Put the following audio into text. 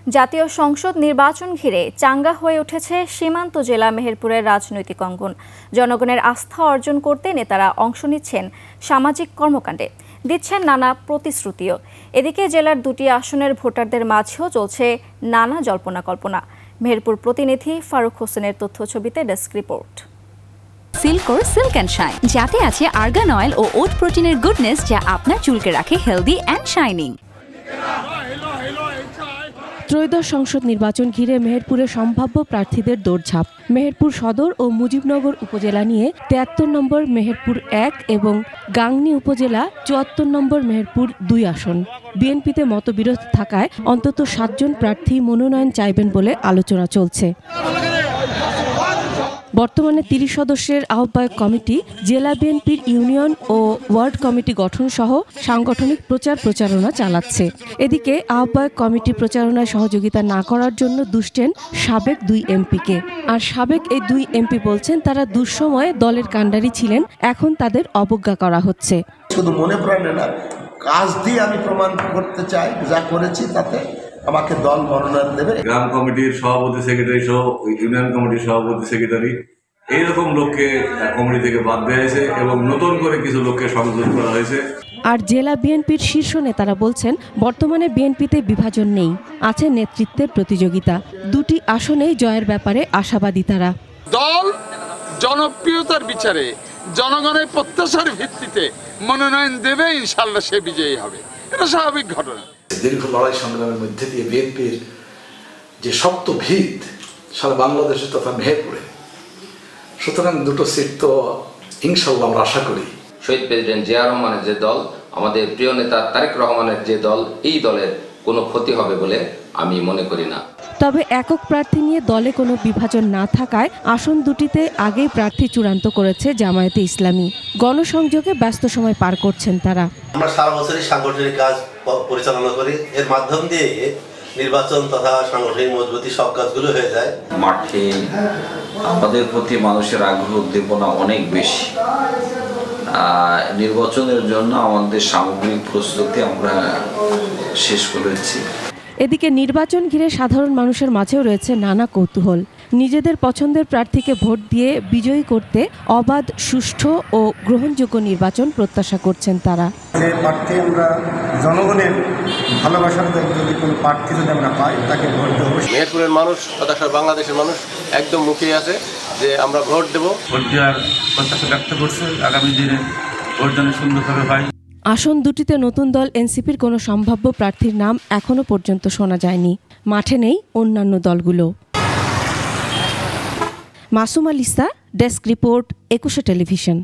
জাতীয় সংসদ নির্বাচন ঘিরে চাঙ্গা হয়ে উঠেছে সীমান্ত জেলা মেহেরপুরের রাজনৈতিক অঙ্গন। জনগণের আস্থা অর্জন করতে নেতারা অংশ নিচ্ছেন সামাজিক কর্মকাণ্ডে, দিচ্ছেন নানা প্রতিশ্রুতিও। এদিকে জেলার দুটি আসনের ভোটারদের মাঝেও চলছে নানা জল্পনা কল্পনা। মেহেরপুর প্রতিনিধি ফারুক হোসেনের তথ্যছবিতে ডেস্ক রিপোর্ট। সিল্কোর সিল্ক অ্যান্ড শাইন, যাতে আছে আর্গান অয়েল ও ওট প্রোটিনের গুডনেস, যা আপনার চুলকে রাখে হেলদি অ্যান্ড শাইনিং। ত্রয়োদশ সংসদ নির্বাচন ঘিরে মেহেরপুরে সম্ভাব্য প্রার্থীদের দৌড়ঝাঁপ। মেহেরপুর সদর ও মুজিবনগর উপজেলা নিয়ে ৭৩ নম্বর মেহেরপুর ১ এবং গাংনী উপজেলা ৭৪ নম্বর মেহেরপুর ২ আসন। বিএনপিতে মতবিরোধ থাকায় অন্তত ৭ জন প্রার্থী মনোনয়ন চাইবেন বলে আলোচনা চলছে। বর্তমানে ৩০ সদস্যের আহ্বায়ক কমিটি জেলা বিএনপির ইউনিয়ন ও ওয়ার্ড কমিটি গঠন সহ সাংগঠনিক প্রচারণা চালাচ্ছে। এদিকে আহ্বায়ক কমিটি প্রচারণায় সহযোগিতা না করার জন্য দুষছেন সাবেক ২ এমপিকে। আর সাবেক এই ২ এমপি বলছেন তারা দুঃসময়ে দলের কাণ্ডারি ছিলেন, এখন তাদের অবজ্ঞা করা হচ্ছে। শুধু মনে প্রাণে না, কাজ দিয়ে আমি প্রমাণ করতে চাই, যা করেছি তাতে আমাকে দল মনোনয়ন দেবে। গ্রাম কমিটির সভাপতি সেক্রেটারি সহ ইউনিয়ন কমিটির সভাপতি সেক্রেটারি এইরকম লোককে কমিটি থেকে বাদ দেওয়া হয়েছে এবং নতুন করে কিছু লোককে সংযোজন করা হয়েছে। আর জেলা বিএনপির শীর্ষ নেতারা বলছেন বর্তমানে বিএনপিতে বিভাজন নেই, আছে নেতৃত্বের প্রতিযোগিতা। দুটি আসনেই জয়ের ব্যাপারে আশাবাদী তারা। দল জনপ্রিয়তার বিচারে জনগণের প্রত্যাশার ভিত্তিতে মনোনয়ন দেবে, ইনশাল্লাহ সে বিজয়ী হবে। এটা স্বাভাবিক ঘটনা। দীর্ঘ লড়াই সংগ্রামের মধ্যে দিয়ে বিএনপির যে শক্ত ভিত সারা বাংলাদেশে তথা মেহেরপুরে, সুতরাং দুটো সিট তো ইনশাল্লাহ আমরা আশা করি। শহীদ প্রেসিডেন্ট জিয়া রহমানের যে দল, আমাদের প্রিয় নেতা তারেক রহমানের যে দল, এই দলের কোনো ক্ষতি হবে বলে আমি মনে করি না। তবে একক প্রার্থী নিয়ে দলে কোনো বিভাজন না থাকায় আসন দুটিতে আগেই প্রার্থী চূড়ান্ত করেছে জামায়াতে ইসলামী। গণসংযোগে ব্যস্ত সময় পার করছেন তারা। আমরা সারা বছরই সাংগঠনিক কাজ পরিচালনা করি, এর মাধ্যম দিয়ে নির্বাচন তথা সাংগঠনিক মজবুতি সব কাজগুলো হয়ে যায়। মাঠে আমাদের প্রতি মানুষের আগ্রহ উদ্দীপনা অনেক বেশি। নির্বাচনের জন্য আমাদের সামগ্রিক প্রস্তুতি আমরা শেষ করেছি। এদিকে নির্বাচন ঘিরে সাধারণ মানুষের মাঝেও রয়েছে নানা কৌতূহল। নিজেদের পছন্দের প্রার্থীকে ভোট দিয়ে বিজয়ী করতে অবাধ, সুষ্ঠু ও গ্রহণযোগ্য নির্বাচন প্রত্যাশা করছেন তারা। যে প্রার্থী আমরা জনগণের ভালোবাসার যদি কোনো প্রার্থী যদি আমরা পাই, তাকে ভোট দেবো। মেহেরপুরের মানুষ তথা বাংলাদেশের মানুষ একদম মুখিয়ে আছে যে আমরা ভোট দেবো। ভোট দেওয়ার প্রত্যাশা ব্যক্ত করছে, আগামী দিনে ভোট যেন সুন্দরভাবে হয়। আসন দুটিতে নতুন দল এনসিপির কোনো সম্ভাব্য প্রার্থীর নাম এখনো পর্যন্ত শোনা যায়নি। মাঠে নেই অন্যান্য দলগুলো। Masum আলিসা, desk report, ২১ television.